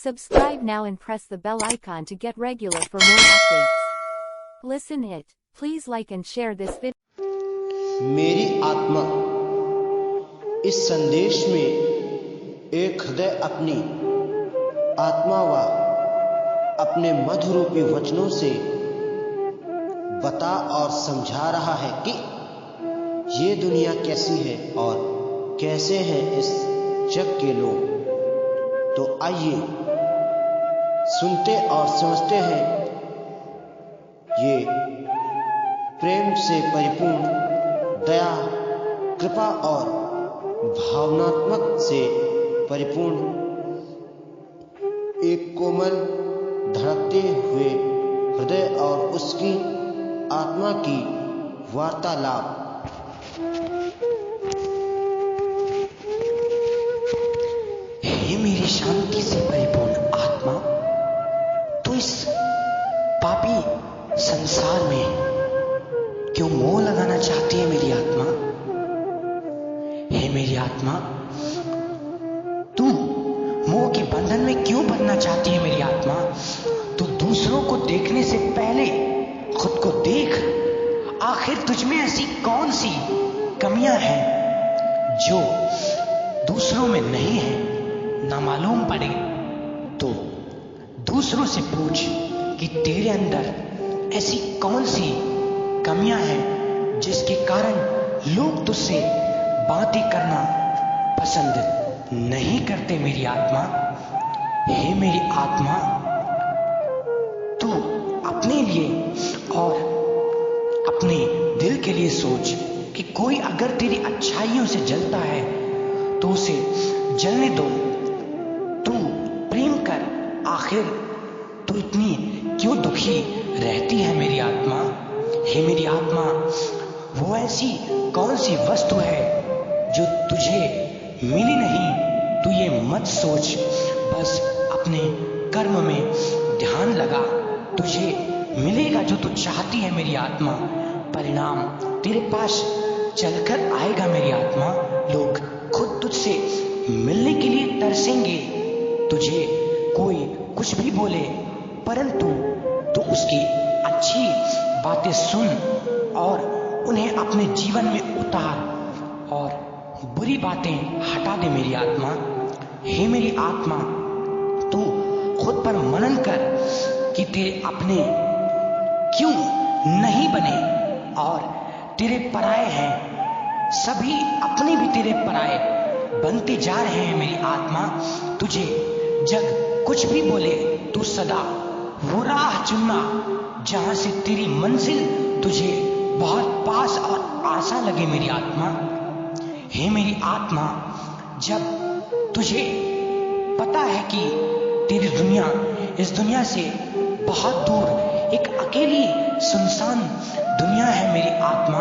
Subscribe now and press the bell icon to get regular for more updates. Listen it. Please like and share this video. मेरी आत्मा इस संदेश में एक हृदय अपनी आत्मा व अपने मधुरूपी वचनों से बता और समझा रहा है कि ये दुनिया कैसी है और कैसे हैं इस जग के लोग। तो आइए सुनते और समझते हैं ये प्रेम से परिपूर्ण, दया, कृपा और भावनात्मक से परिपूर्ण एक कोमल धड़कते हुए हृदय और उसकी आत्मा की वार्तालाप। हे मेरी शांति से परिपूर्ण आत्मा, तो इस पापी संसार में क्यों मोह लगाना चाहती है मेरी आत्मा? हे मेरी आत्मा, तू मोह के बंधन में क्यों बंधना चाहती है मेरी आत्मा? तू दूसरों को देखने से पहले खुद को देख। आखिर तुझ में ऐसी कौन सी कमियां हैं जो दूसरों में नहीं है? ना मालूम पड़े तो दूसरों से पूछ कि तेरे अंदर ऐसी कौन सी कमियां हैं जिसके कारण लोग तुझसे बातें करना पसंद नहीं करते मेरी आत्मा। हे मेरी आत्मा, तू अपने लिए और अपने दिल के लिए सोच कि कोई अगर तेरी अच्छाइयों से जलता है तो उसे जलने दो। तू प्रेम कर। आखिर तू इतनी क्यों दुखी रहती है मेरी आत्मा? हे मेरी आत्मा, वो ऐसी कौन सी वस्तु है जो तुझे मिली नहीं? तू ये मत सोच, बस अपने कर्म में ध्यान लगा। तुझे मिलेगा जो तू चाहती है मेरी आत्मा। परिणाम तेरे पास चलकर आएगा मेरी आत्मा। लोग खुद तुझसे मिलने के लिए तरसेंगे। तुझे कोई कुछ भी बोले, परंतु तू उसकी अच्छी बातें सुन और उन्हें अपने जीवन में उतार और बुरी बातें हटा दे मेरी आत्मा। हे मेरी आत्मा, तू खुद पर मनन कर कि तेरे अपने क्यों नहीं बने और तेरे पराये हैं। सभी अपने भी तेरे पराये बनते जा रहे हैं मेरी आत्मा। तुझे जग कुछ भी बोले, तू सदा वो राह चुनना जहां से तेरी मंजिल तुझे बहुत पास और आसान लगे मेरी आत्मा। हे मेरी आत्मा, जब तुझे पता है कि तेरी दुनिया इस दुनिया से बहुत दूर एक अकेली सुनसान दुनिया है मेरी आत्मा,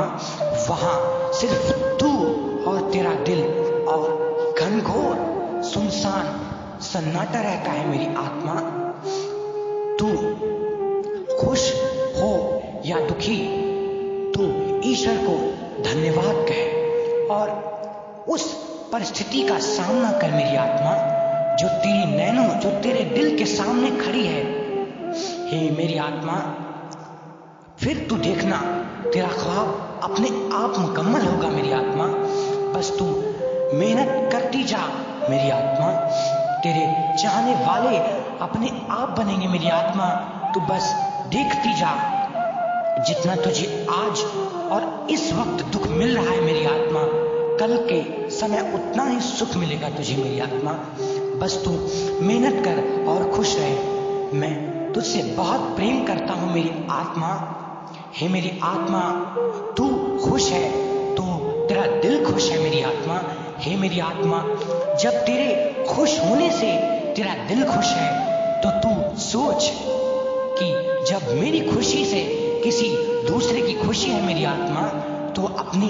वहां सिर्फ तू और तेरा दिल और घनघोर सुनसान सन्नाटा रहता है मेरी आत्मा। तू खुश हो या दुखी, तू ईश्वर को धन्यवाद कह और उस परिस्थिति का सामना कर मेरी आत्मा जो तेरी नैनों, जो तेरे दिल के सामने खड़ी है। हे मेरी आत्मा, फिर तू देखना तेरा ख्वाब अपने आप मुकम्मल होगा मेरी आत्मा। बस तू मेहनत करती जा मेरी आत्मा। तेरे चाहने वाले अपने आप बनेंगे मेरी आत्मा। तू बस देखती जा। जितना तुझे आज और इस वक्त दुख मिल रहा है मेरी आत्मा, कल के समय उतना ही सुख मिलेगा तुझे मेरी आत्मा। बस तू मेहनत कर और खुश रहे। मैं तुझसे बहुत प्रेम करता हूं मेरी आत्मा। हे मेरी आत्मा, तू खुश है तो तेरा दिल खुश है मेरी आत्मा। हे मेरी आत्मा, जब तेरे खुश होने से तेरा दिल खुश है तो तू सोच कि जब मेरी खुशी से किसी दूसरे की खुशी है मेरी आत्मा, तो अपनी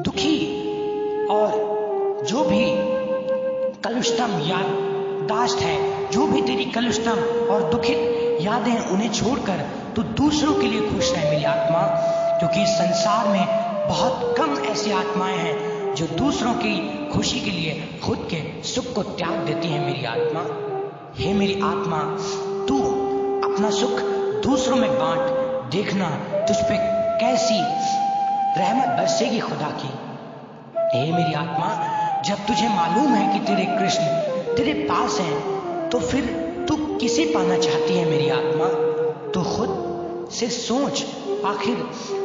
दुखी और जो भी कलुषतम याददाश्त है, जो भी तेरी कलुषतम और दुखित यादें हैं, उन्हें छोड़कर तू दूसरों के लिए खुश रहे मेरी आत्मा। क्योंकि इस संसार में बहुत कम ऐसी आत्माएं हैं जो दूसरों की खुशी के लिए खुद के सुख को त्याग देती है मेरी आत्मा। हे मेरी आत्मा, तू अपना सुख दूसरों में बांट, देखना तुझ पे कैसी रहमत बरसेगी खुदा की। हे मेरी आत्मा, जब तुझे मालूम है कि तेरे कृष्ण तेरे पास हैं, तो फिर तू किसे पाना चाहती है मेरी आत्मा? तू खुद से सोच, आखिर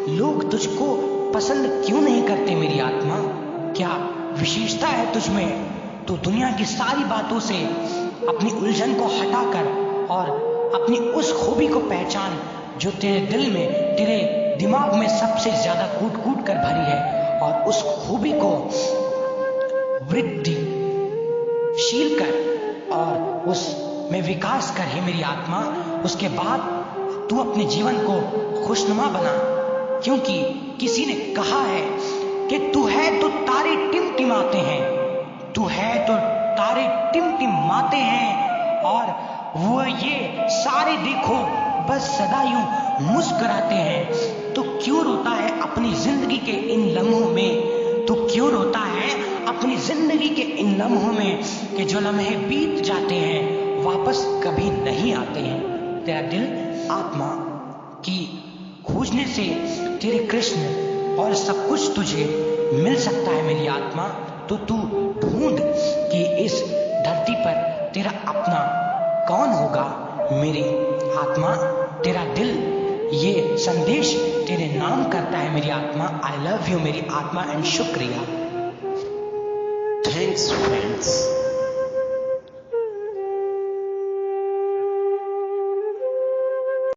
लोग तुझको पसंद क्यों नहीं करते मेरी आत्मा? क्या विशेषता है तुझ में? तू दुनिया की सारी बातों से अपनी उलझन को हटाकर और अपनी उस खूबी को पहचान जो तेरे दिल में, तेरे दिमाग में सबसे ज्यादा कूट कूट कर भरी है, और उस खूबी को वृद्धिशील कर और उसमें विकास कर। हे मेरी आत्मा, उसके बाद तू अपने जीवन को खुशनुमा बना, क्योंकि किसी ने कहा है कि तू है तो तारे टिमटिमाते हैं, तू है तो तारे टिमटिमाते हैं, और वो ये सारे देखो बस सदा यूं मुस्कुराते हैं। तो क्यों रोता है अपनी जिंदगी के इन लम्हों में? तो क्यों रोता है अपनी जिंदगी के इन लम्हों में कि जो लम्हे बीत जाते हैं वापस कभी नहीं आते हैं? तेरा दिल आत्मा की खोजने से तेरे कृष्ण और सब कुछ तुझे मिल सकता है मेरी आत्मा। तो तू ढूंढ कि इस धरती पर तेरा अपना कौन होगा मेरी आत्मा। तेरा दिल ये संदेश तेरे नाम करता है मेरी आत्मा। आई लव यू मेरी आत्मा, एंड शुक्रिया। Thanks friends.